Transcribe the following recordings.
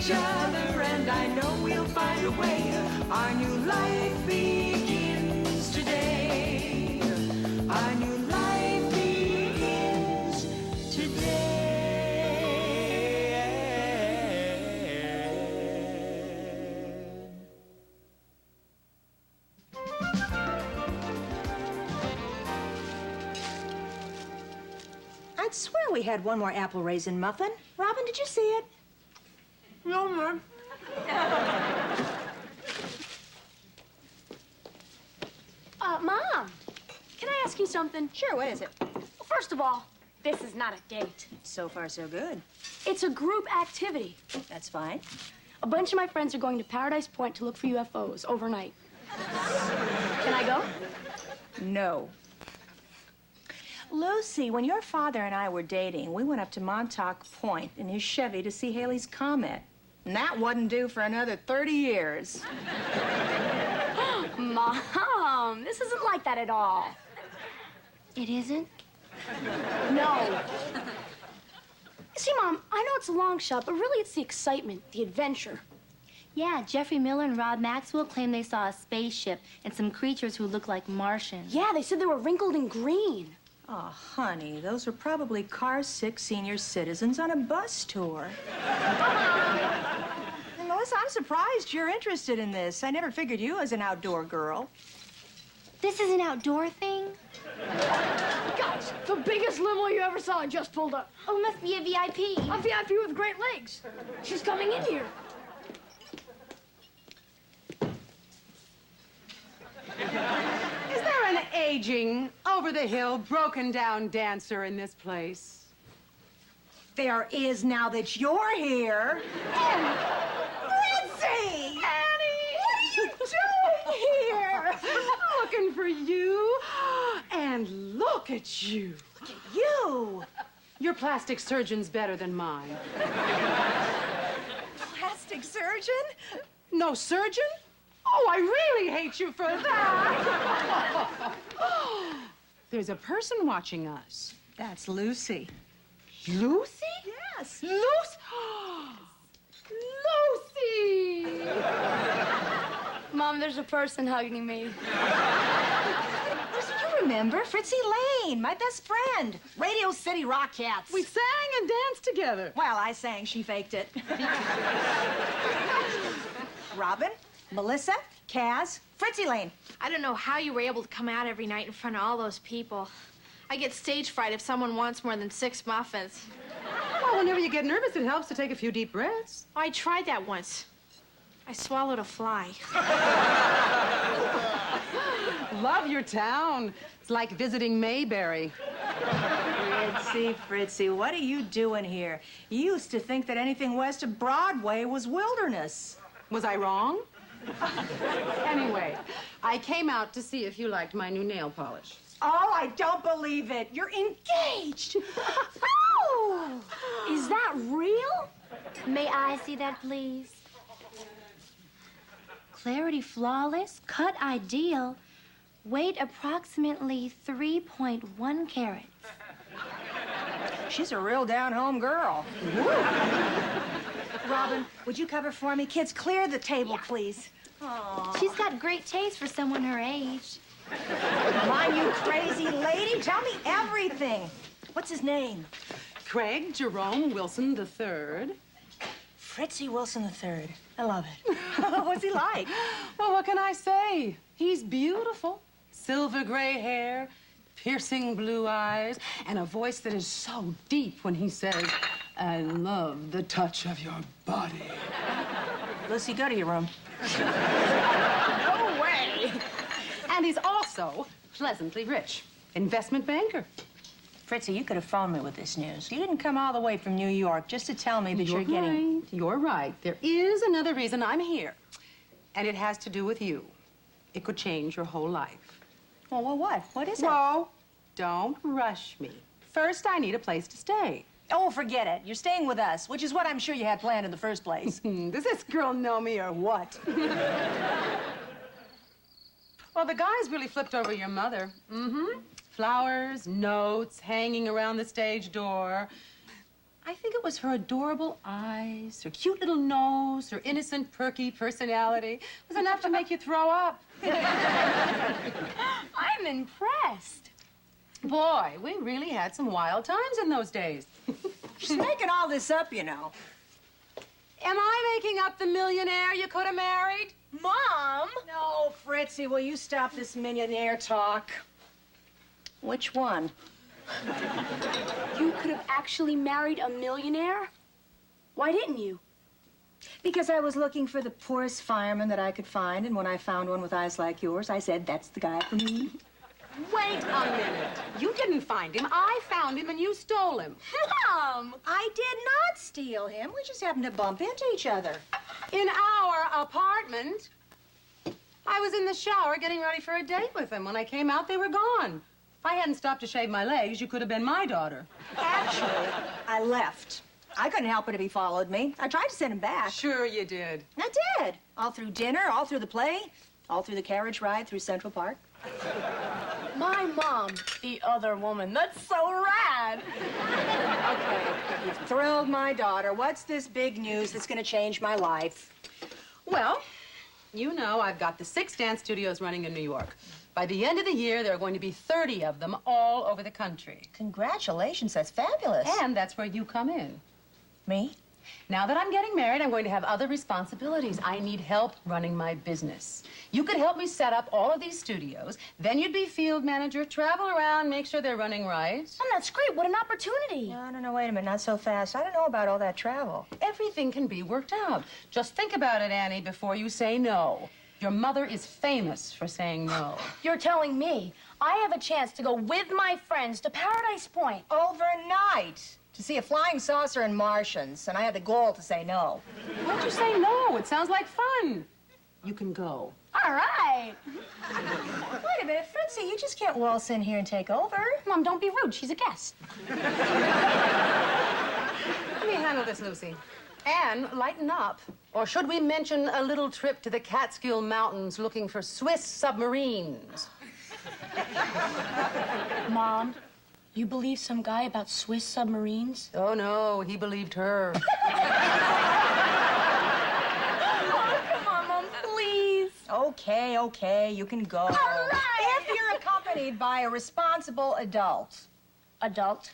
each other, and I know we'll find a way. Our new life begins today. Our new life begins today. I'd swear we had one more apple raisin muffin. Robin, did you see it? No, Mom. Mom, can I ask you something? Sure, what is it? Well, first of all, this is not a date. So far, so good. It's a group activity. That's fine. A bunch of my friends are going to Paradise Point to look for UFOs overnight. Can I go? No. Lucy, when your father and I were dating, we went up to Montauk Point in his Chevy to see Halley's Comet. And that wasn't due for another 30 years. Mom, this isn't like that at all. It isn't? No. See, Mom, I know it's a long shot, but really it's the excitement, the adventure. Yeah, Jeffrey Miller and Rob Maxwell claim they saw a spaceship and some creatures who look like Martians. Yeah, they said they were wrinkled and green. Oh, honey, those are probably car-sick senior citizens on a bus tour. Melissa, I'm surprised you're interested in this. I never figured you as an outdoor girl. This is an outdoor thing? Guys, the biggest limo you ever saw just pulled up. Oh, it must be a VIP. A VIP with great legs. She's coming in here. Is there an aging, over-the-hill, broken-down dancer in this place? There is now that you're here. And Fritzy! Annie! What are you doing here? Looking for you. And look at you. Look at you. Your plastic surgeon's better than mine. Plastic surgeon? No surgeon? Oh, I really hate you for that. There's a person watching us. That's Lucy. Lucy? Yes. Lucy? Lucy! Mom, there's a person hugging me. Lucy, you remember Fritzy Lane, my best friend. Radio City Rockettes. We sang and danced together. Well, I sang, she faked it. Robin, Melissa, Kaz, Fritzy Lane. I don't know how you were able to come out every night in front of all those people. I get stage fright if someone wants more than 6 muffins. Well, whenever you get nervous, it helps to take a few deep breaths. I tried that once. I swallowed a fly. Love your town. It's like visiting Mayberry. Fritzy, what are you doing here? You used to think that anything west of Broadway was wilderness. Was I wrong? Anyway, I came out to see if you liked my new nail polish. Oh, I don't believe it. You're engaged. Oh! Is that real? May I see that, please? Clarity flawless, cut ideal, weight approximately 3.1 carats. She's a real down-home girl. Robin, would you cover for me? Kids, clear the table, please. Aww. She's got great taste for someone her age. Mind you, crazy lady, tell me everything. What's his name? Craig Jerome Wilson III. Fritzy Wilson III. I love it. What's he like? Well, what can I say? He's beautiful. Silver gray hair, piercing blue eyes, and a voice that is so deep when he says, I love the touch of your body. Lucy, go to your room. No way. And he's also pleasantly rich. Investment banker. Fritzy, you could have phoned me with this news. You didn't come all the way from New York just to tell me that you're getting... Right. You're right. There is another reason I'm here. And it has to do with you. It could change your whole life. Well, what? What is it? Whoa, don't rush me. First, I need a place to stay. Oh, forget it. You're staying with us, which is what I'm sure you had planned in the first place. Does this girl know me or what? Well, the guys really flipped over your mother. Mm-hmm. Flowers, notes, hanging around the stage door. I think it was her adorable eyes, her cute little nose, her innocent, perky personality. It was enough to make you throw up. I'm impressed. Boy, we really had some wild times in those days. She's making all this up, you know. Am I making up the millionaire you could have married? Mom! No, Fritzy, will you stop this millionaire talk? Which one? You could have actually married a millionaire? Why didn't you? Because I was looking for the poorest fireman that I could find, and when I found one with eyes like yours, I said, that's the guy for me. Wait a minute. You didn't find him. I found him and you stole him. Mom! I did not steal him. We just happened to bump into each other. In our apartment. I was in the shower getting ready for a date with him. When I came out, they were gone. If I hadn't stopped to shave my legs, you could have been my daughter. Actually, I left. I couldn't help it if he followed me. I tried to send him back. Sure you did. I did. All through dinner, all through the play, all through the carriage ride through Central Park. My mom, the other woman. That's so rad. Okay, you've thrilled my daughter. What's this big news that's going to change my life? Well, you know I've got the 6 dance studios running in New York. By the end of the year, there are going to be 30 of them all over the country. Congratulations, that's fabulous. And that's where you come in. Me? Now that I'm getting married, I'm going to have other responsibilities. I need help running my business. You could help me set up all of these studios. Then you'd be field manager, travel around, make sure they're running right. Mom, that's great. What an opportunity. No, wait a minute, not so fast. I don't know about all that travel. Everything can be worked out. Just think about it, Annie, before you say no. Your mother is famous for saying no. You're telling me I have a chance to go with my friends to Paradise Point. Overnight. To see a flying saucer and Martians, and I had the gall to say no. Why'd you say no? It sounds like fun. You can go. All right. Wait a minute, Fritzy, you just can't waltz in here and take over. Mom, don't be rude. She's a guest. Let me handle this, Lucy. And lighten up. Or should we mention a little trip to the Catskill Mountains looking for Swiss submarines? Mom, you believe some guy about Swiss submarines? Oh, no, he believed her. Oh, come on, Mom, please. Okay, you can go. All right. If you're accompanied by a responsible adult. Adult?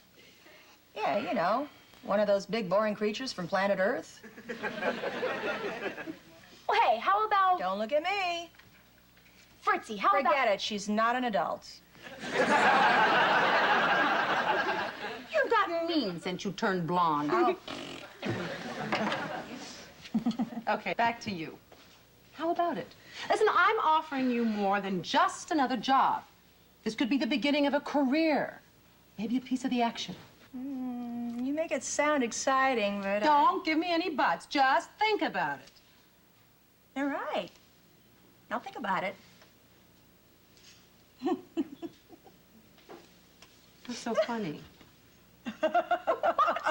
Yeah, you know, one of those big boring creatures from planet Earth. Well, hey, how about Don't look at me. Fritzy? How about... Forget it, she's not an adult. You've gotten mean since you turned blonde. Oh. Okay, back to you. How about it? Listen, I'm offering you more than just another job. This could be the beginning of a career. Maybe a piece of the action. You make it sound exciting, but... Don't give me any buts. Just think about it. You're right. I'll think about it. What's so funny?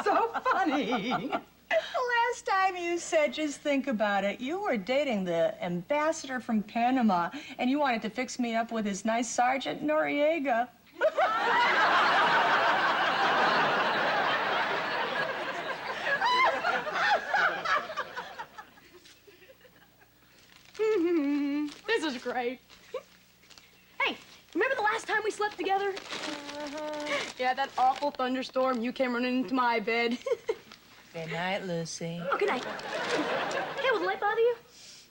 So funny. Last time you said just think about it, you were dating the ambassador from Panama, and you wanted to fix me up with his nice Sergeant Noriega. This is great. Hey, remember the last time we slept together? Yeah, that awful thunderstorm. You came running into my bed. Good night, Lucy. Oh, good night. Hey, will the light bother you?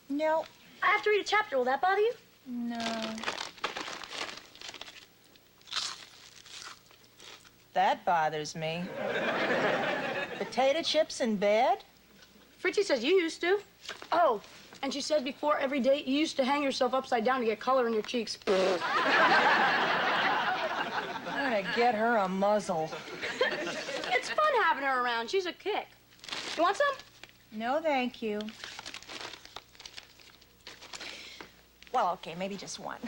No. I have to read a chapter. Will that bother you? No. That bothers me. Potato chips in bed? Fritzy says you used to. Oh, and she says before every date you used to hang yourself upside down to get color in your cheeks. I'm gonna get her a muzzle. It's fun having her around. She's a kick. You want some? No, thank you. Well, okay, maybe just one.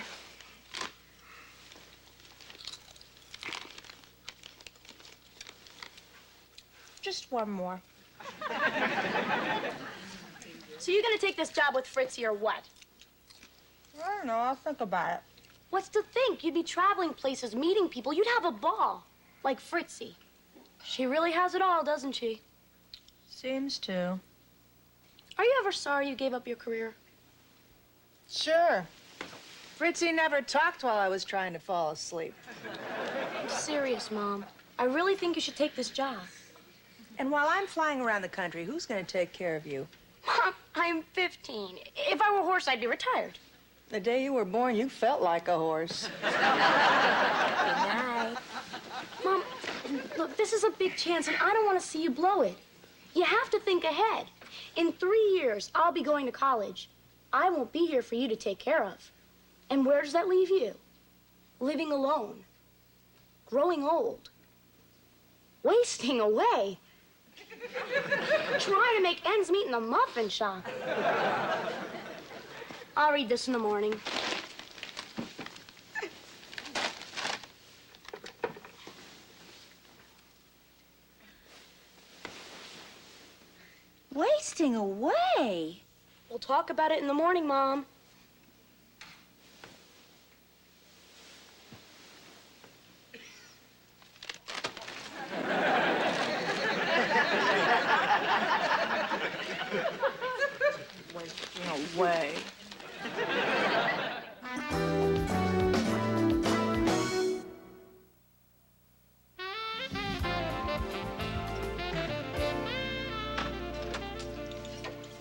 Just one more. So you're gonna take this job with Fritzy or what? I don't know, I'll think about it. What's to think? You'd be traveling places, meeting people. You'd have a ball. Like Fritzy. She really has it all, doesn't she? Seems to. Are you ever sorry you gave up your career? Sure. Fritzy never talked while I was trying to fall asleep. I'm serious, Mom. I really think you should take this job. And while I'm flying around the country, who's going to take care of you? Mom, I'm 15. If I were a horse, I'd be retired. The day you were born, you felt like a horse. Good night. Mom, look, this is a big chance, and I don't want to see you blow it. You have to think ahead. In 3 years, I'll be going to college. I won't be here for you to take care of. And where does that leave you? Living alone. Growing old. Wasting away. Trying to make ends meet in the muffin shop. I'll read this in the morning. Wasting away? We'll talk about it in the morning, Mom. Wasting away.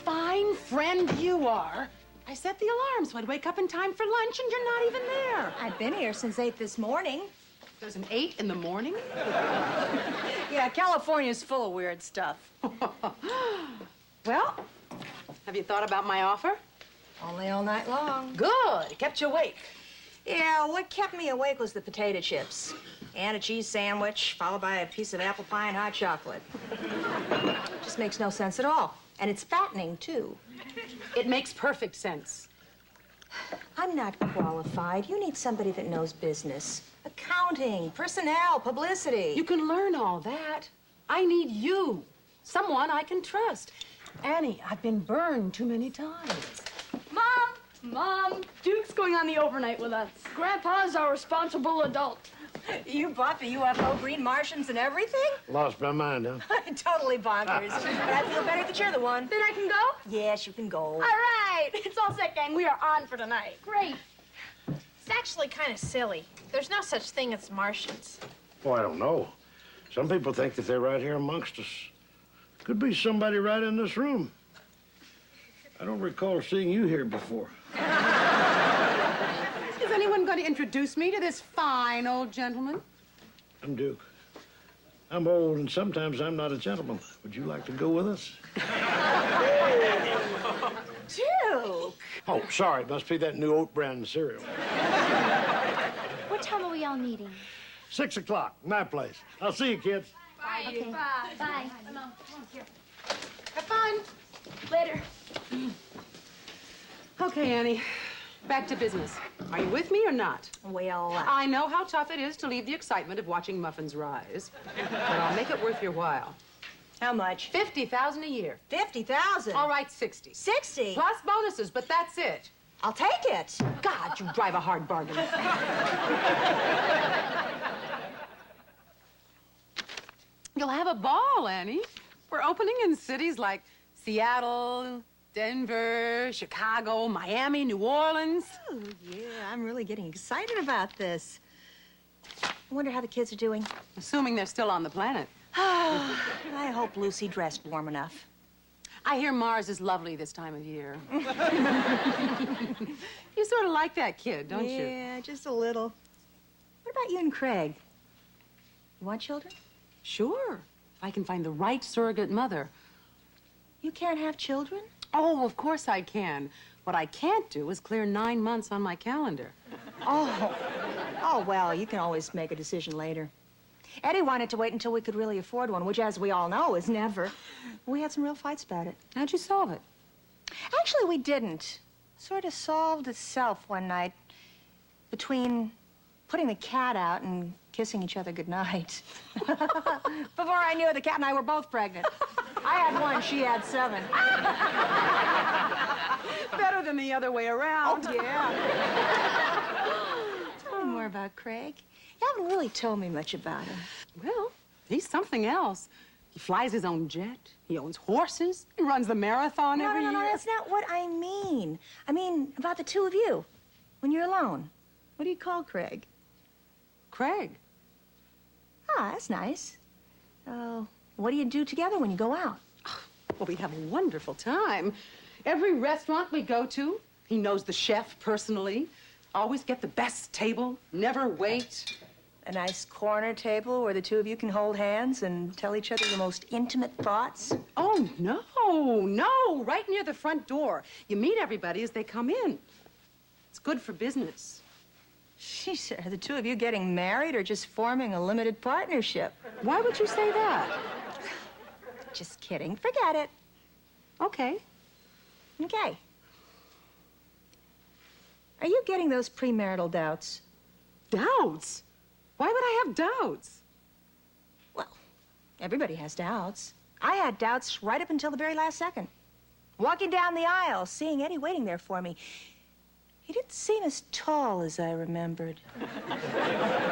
Fine friend you are. I set the alarm so I'd wake up in time for lunch, and you're not even there. I've been here since 8 this morning. There's an 8 in the morning? Yeah, California's full of weird stuff. Well, have you thought about my offer? Only all night long. Good. It kept you awake. Yeah, what kept me awake was the potato chips. And a cheese sandwich, followed by a piece of apple pie and hot chocolate. Just makes no sense at all. And it's fattening, too. It makes perfect sense. I'm not qualified. You need somebody that knows business. Accounting, personnel, publicity. You can learn all that. I need you. Someone I can trust. Annie, I've been burned too many times. Mom, Duke's going on the overnight with us. Grandpa's our responsible adult. You bought the UFO green Martians and everything? Lost my mind, huh? Totally bonkers. But I feel better that you're the one. Then I can go? Yes, you can go. All right. It's all set, gang. We are on for tonight. Great. It's actually kind of silly. There's no such thing as Martians. Oh, I don't know. Some people think that they're right here amongst us. Could be somebody right in this room. I don't recall seeing you here before. Is anyone going to introduce me to this fine old gentleman? I'm Duke. I'm old, and sometimes I'm not a gentleman. Would you like to go with us? Duke! Oh, sorry. It must be that new oat brand cereal. What time are we all meeting? 6 o'clock, my place. I'll see you, kids. Okay. Bye. Have fun. Later. Okay, Annie. Back to business. Are you with me or not? Well, I know how tough it is to leave the excitement of watching muffins rise, but I'll make it worth your while. how much? $50,000 a year. 50,000. All right, 60. 60. Plus bonuses, but that's it. I'll take it. God, you drive a hard bargain. You'll have a ball, Annie. We're opening in cities like Seattle, Denver, Chicago, Miami, New Orleans. Oh, yeah, I'm really getting excited about this. I wonder how the kids are doing. Assuming they're still on the planet. I hope Lucy dressed warm enough. I hear Mars is lovely this time of year. You sort of like that kid, don't you? Yeah, just a little. What about you and Craig? You want children? Sure, if I can find the right surrogate mother. You can't have children? Oh, of course I can. What I can't do is clear 9 months on my calendar. Oh. Oh, well, you can always make a decision later. Eddie wanted to wait until we could really afford one, which, as we all know, is never. We had some real fights about it. How'd you solve it? Actually, we didn't. Sort of solved itself one night between putting the cat out and kissing each other goodnight. Before I knew it, the cat and I were both pregnant. I had 1, she had 7. Better than the other way around. Oh, yeah. Tell me more about Craig. You haven't really told me much about him. Well, He's something else. He flies his own jet. He owns horses. He runs the marathon every year. No, that's not what I mean. I mean about the two of you, when you're alone. What do you call Craig? Craig. Ah, that's nice. What do you do together when you go out? Well, we have a wonderful time. Every restaurant we go to, he knows the chef personally. Always get the best table, never wait. A nice corner table where the two of you can hold hands and tell each other your most intimate thoughts? Oh, no, right near the front door. You meet everybody as they come in. It's good for business. Jeez, are the two of you getting married or just forming a limited partnership? Why would you say that? Just kidding. Forget it. Okay. Okay. Are you getting those premarital doubts? Doubts? Why would I have doubts? Well, everybody has doubts. I had doubts right up until the very last second. Walking down the aisle, seeing Eddie waiting there for me. He didn't seem as tall as I remembered.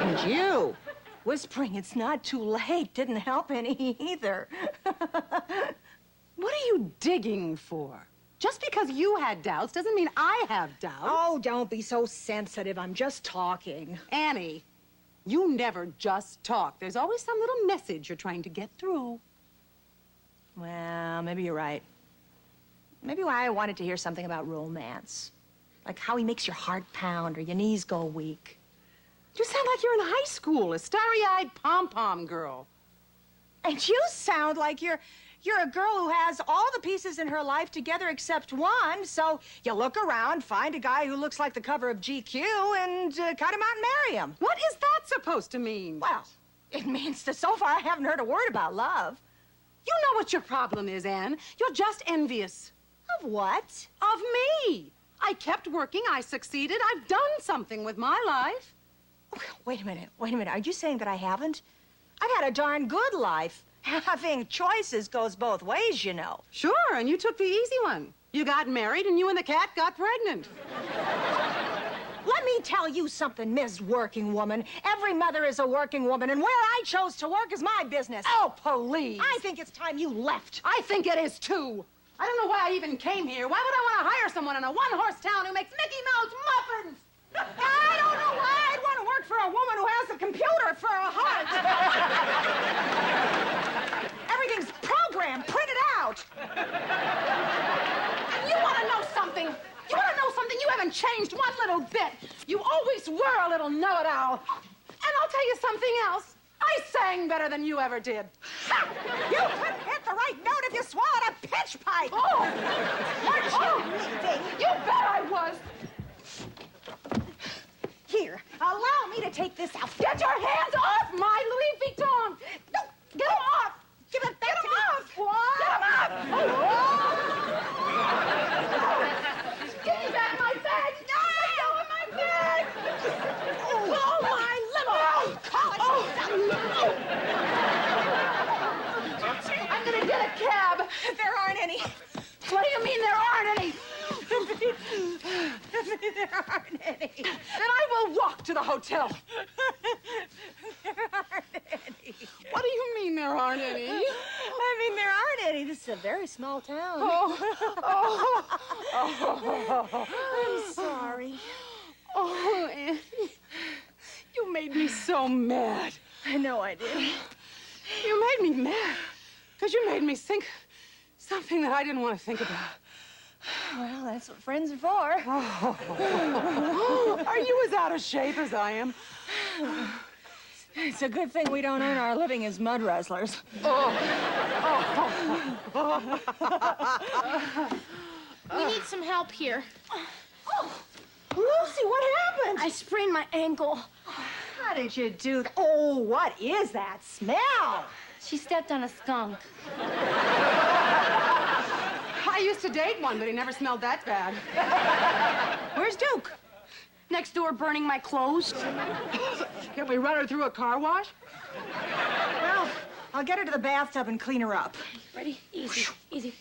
And you, whispering it's not too late, didn't help any either. What are you digging for? Just because you had doubts doesn't mean I have doubts. Oh, don't be so sensitive. I'm just talking. Annie, you never just talk. There's always some little message you're trying to get through. Well, maybe you're right. Maybe I wanted to hear something about romance. Like how he makes your heart pound or your knees go weak. You sound like you're in high school, a starry-eyed pom-pom girl. And you sound like you're a girl who has all the pieces in her life together except one, so you look around, find a guy who looks like the cover of GQ, and cut him out and marry him. What is that supposed to mean? Well, it means that so far I haven't heard a word about love. You know what your problem is, Anne. You're just envious. Of what? Of me. I kept working, I succeeded, I've done something with my life. Wait a minute. Are you saying that I haven't? I've had a darn good life. Having choices goes both ways, you know. Sure, and you took the easy one. You got married and you and the cat got pregnant. Let me tell you something, Ms. Working Woman. Every mother is a working woman, and where I chose to work is my business. Oh, please. I think it's time you left. I think it is, too. I don't know why I even came here. Why would I want to hire someone in a one-horse town who makes Mickey Mouse muffins? I don't know why I'd want to work for a woman who has a computer for a heart. Everything's programmed, printed out. And you want to know something? You want to know something? You haven't changed one little bit. You always were a little know-it-all. And I'll tell you something else. I sang better than you ever did. You couldn't hit the right note if you swallowed a pitch pipe. Oh! Weren't you leaving? You bet I was. Here, allow me to take this out. Get your hands off my Louis Vuitton. No, get them off. Give it back Get to them me. off. Get them off. Give me back my bag. No, my bag. Oh, my limo. Call it. I'm gonna get a cab. There aren't any. What do you mean there aren't any? There aren't any. Then I will walk to the hotel. There aren't any. What do you mean there aren't any? I mean, there aren't any. This is a very small town. I'm sorry. Oh, Annie, you made me so mad. I know I did. You made me mad because you made me think something that I didn't want to think about. Well, that's what friends are for. Are you as out of shape as I am? It's a good thing we don't earn our living as mud wrestlers. We need some help here. Lucy, what happened? I sprained my ankle. How did you do that? Oh, what is that smell? She stepped on a skunk. I used to date one, but he never smelled that bad. Where's Duke? Next door burning my clothes. Can we run her through a car wash? Well, I'll get her to the bathtub and clean her up. Ready? Easy, easy.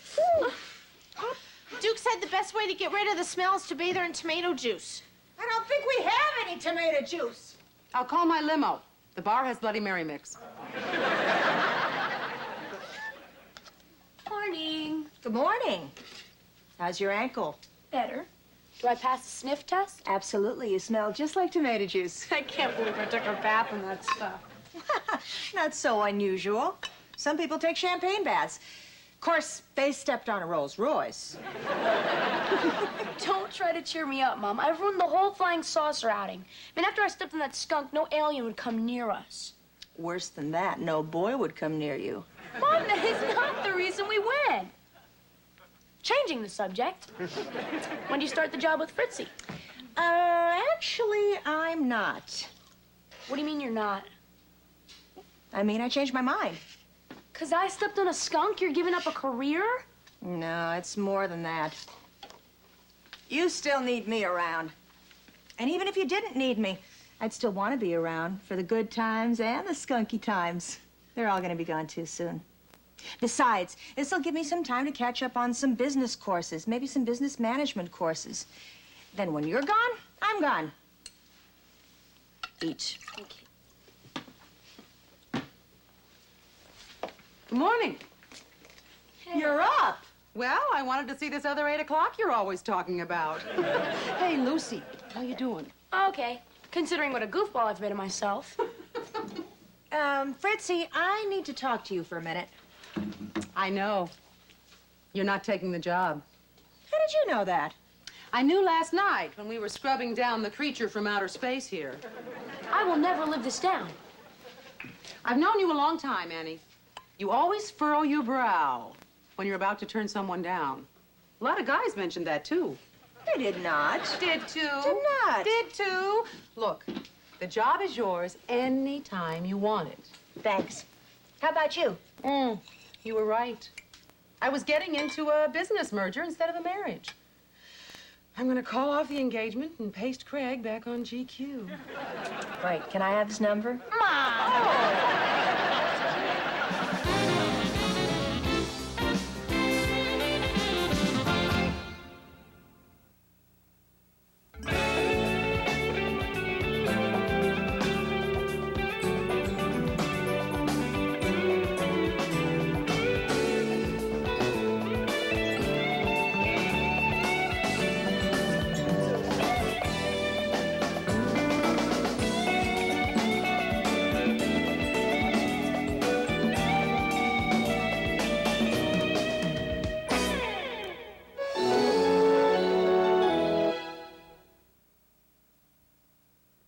Duke said the best way to get rid of the smell is to bathe her in tomato juice. I don't think we have any tomato juice. I'll call my limo. The bar has Bloody Mary mix. Good morning. How's your ankle? Better. Do I pass the sniff test? Absolutely. You smell just like tomato juice. I can't believe I took a bath in that stuff. Not so unusual. Some people take champagne baths. Of course, they stepped on a Rolls Royce. Don't try to cheer me up, Mom. I've ruined the whole flying saucer outing. I mean, after I stepped on that skunk, no alien would come near us. Worse than that, no boy would come near you. Mom, that is not the reason we went. Changing the subject. When do you start the job with Fritzy? Actually, I'm not. What do you mean you're not? I mean, I changed my mind. 'Cause I stepped on a skunk, you're giving up a career? No, it's more than that. You still need me around. And even if you didn't need me, I'd still want to be around for the good times and the skunky times. They're all going to be gone too soon. Besides, this'll give me some time to catch up on some business courses, maybe some business management courses. Then when you're gone, I'm gone. Eat. Good morning. Hey. You're up. Well, I wanted to see this other 8 o'clock you're always talking about. Hey, Lucy, how you doing? Okay, considering what a goofball I've made of myself. Fritzy, I need to talk to you for a minute. I know. You're not taking the job. How did you know that? I knew last night when we were scrubbing down the creature from outer space here. I will never live this down. I've known you a long time, Annie. You always furrow your brow when you're about to turn someone down. A lot of guys mentioned that, too. I did not. Did too. Did not. Did too. Look, the job is yours any time you want it. Thanks. How about you? You were right. I was getting into a business merger instead of a marriage. I'm gonna call off the engagement and paste Craig back on GQ. Wait, can I have his number? Mom!